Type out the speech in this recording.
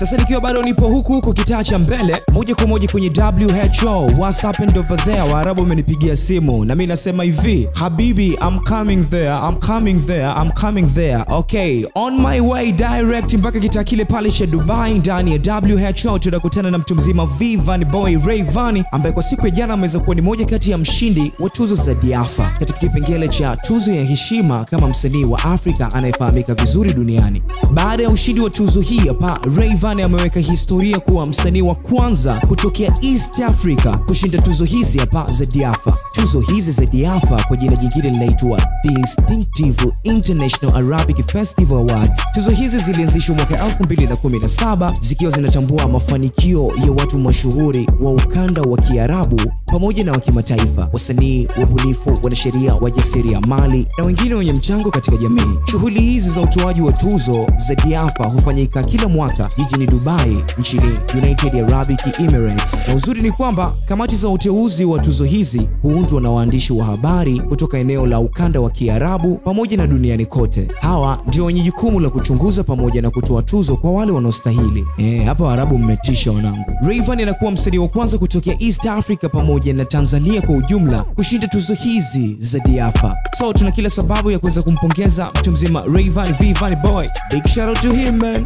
Sasa nikiwa bado nipo huku kitaa cha mbele, moja kwa moja kwenye WHO, what's happened over there? Waarabu wamenipigia simu na mimi nasema hivi, habibi, I'm coming there. Okay, on my way direct mpaka kitaa kile pale cha Dubai ndani ya WHO. Tunakutana na mtu mzima Vanny Boy Rayvanny, ambaye kwa siku ya jana ameweza kuwa ni moja kati ya mshindi wa tuzo za Diafa katika kipengele cha tuzo ya heshima kama msanii wa Afrika anayefahamika vizuri duniani. Baada ya ushindi wa tuzo hii hapa, Rayvanny ameweka historia kuwa msanii wa kwanza kutokea East Africa kushinda tuzo hizi hapa za Diafa. Tuzo hizi za Diafa kwa jina jingine linaitwa Distinctive International Arabic Festival Awards. Tuzo hizi zilianzishwa mwaka 2017 zikiwa zinatambua mafanikio ya watu mashuhuri wa ukanda wa Kiarabu pamoja na wa kimataifa, wasanii, wabunifu, wanasheria, wajasiriamali na wengine wenye mchango katika jamii. Shughuli hizi za utoaji wa tuzo za Diafa hufanyika kila mwaka jijini Dubai nchini United Arab Emirates. Na uzuri ni kwamba kamati za uteuzi wa tuzo hizi huundwa na waandishi wa habari kutoka eneo la ukanda wa Kiarabu pamoja na duniani kote. Hawa ndio wenye jukumu la kuchunguza pamoja na kutoa tuzo kwa wale wanaostahili. Hapa Waarabu mmetisha wanangu. Rayvanny anakuwa msanii wa kwanza kutokea East Africa pamoja na Tanzania kwa ujumla kushinda tuzo hizi za Diafa. So tuna kila sababu ya kuweza kumpongeza mtu mzima Rayvanny Vanny Boy. Big shout out to him, man.